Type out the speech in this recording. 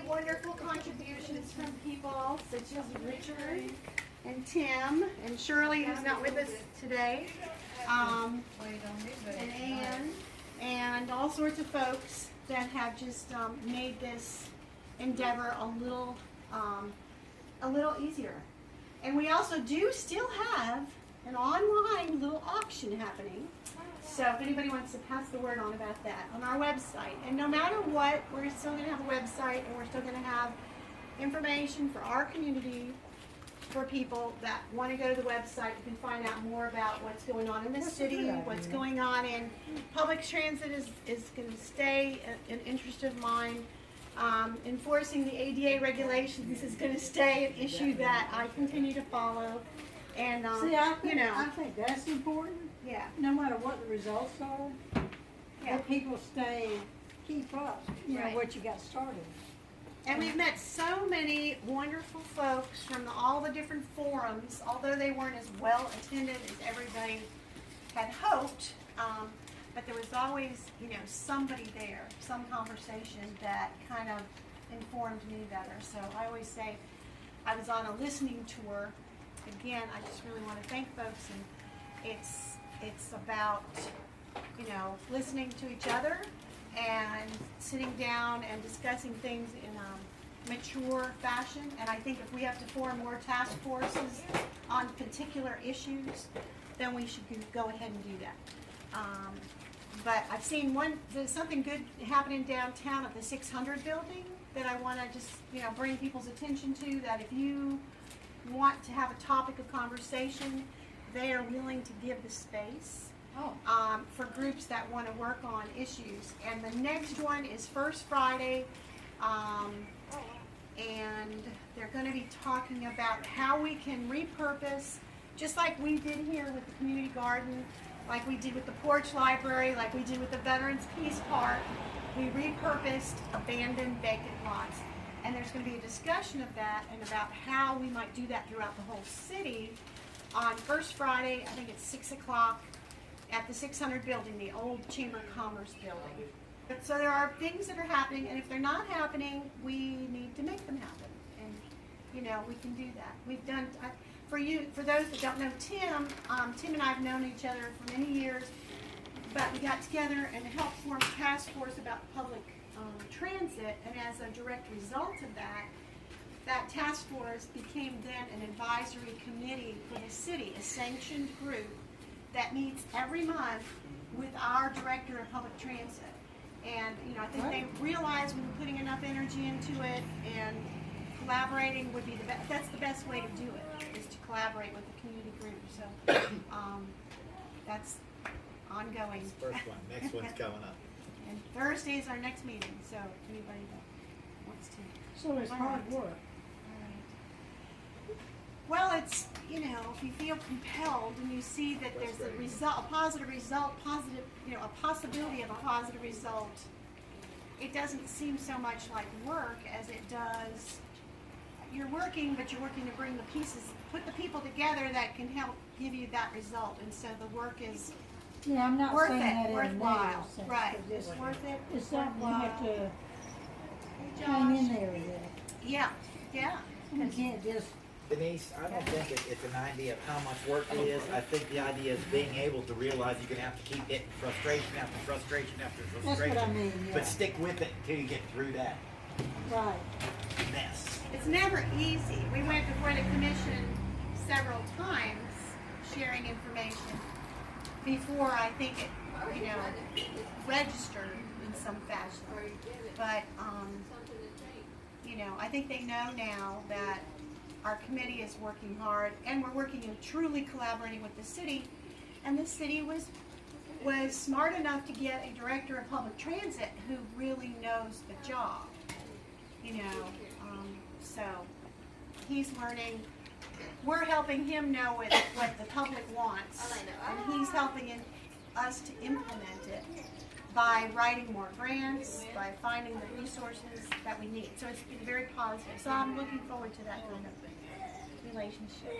wonderful contributions from people such as Richard and Tim and Shirley, who's not with us today, and Ann, and all sorts of folks that have just made this endeavor a little easier. And we also do still have an online little auction happening. So if anybody wants to pass the word on about that on our website. And no matter what, we're still going to have a website, and we're still going to have information for our community, for people that want to go to the website. You can find out more about what's going on in the city, what's going on in public transit is going to stay an interest of mine. Enforcing the ADA regulations is going to stay an issue that I continue to follow. And see, I think that's important. Yeah. No matter what the results are, that people keep up. You know what you got started. And we've met so many wonderful folks from all the different forums, although they weren't as well attended as everybody had hoped. But there was always, somebody there, some conversation that kind of informed me better. So I always say I was on a listening tour. Again, I just really want to thank folks, and it's about, listening to each other and sitting down and discussing things in a mature fashion. And I think if we have to form more task forces on particular issues, then we should go ahead and do that. But I've seen there's something good happening downtown at the 600 building that I want to just, bring people's attention to, that if you want to have a topic of conversation, they are willing to give the space for groups that want to work on issues. And the next one is First Friday, and they're going to be talking about how we can repurpose, just like we did here with the community garden, like we did with the porch library, like we did with the Veterans Peace Park. We repurposed abandoned vacant lots. And there's going to be a discussion of that and about how we might do that throughout the whole city on First Friday. I think it's 6 o'clock at the 600 building, the old Chamber of Commerce building. So there are things that are happening, and if they're not happening, we need to make them happen. And, we can do that. We've done, for those that don't know Tim, Tim and I have known each other for many years, but we got together and helped form a task force about public transit, and as a direct result of that task force became then an advisory committee for the city, a sanctioned group that meets every month with our director of public transit. And I think they realize we were putting enough energy into it, and collaborating would be the best. That's the best way to do it, is to collaborate with the community group. So that's ongoing. That's the first one. Next one's coming up. And Thursday is our next meeting, so if anybody that wants to. So it's hard work. All right. Well, it's, if you feel compelled and you see that there's a positive result, a possibility of a positive result, it doesn't seem so much like work as it does. You're working, but you're working to bring the pieces, put the people together that can help give you that result. And so the work is I'm not worth saying that it, in a worthwhile, negative sense, right? but It's worth it. It's something you have to Hey, hang in Josh. there with it. Yeah. You can't just. Denise, I don't think it's an idea of how much work it is. I think the idea is being able to realize you're going to have to keep hitting frustration after frustration after frustration. That's what I mean, yeah. But stick with it until you get through that Right. mess. It's never easy. We went before the commission several times sharing information before I think it, registered in some fashion. But, I think they know now that our committee is working hard, and we're working and truly collaborating with the city. And the city was smart enough to get a director of public transit who really knows the job. So he's learning. We're helping him know what the public wants, and he's helping us to implement it by writing more grants, by finding the resources that we need. So it's been very positive. So I'm looking forward to that kind of relationship.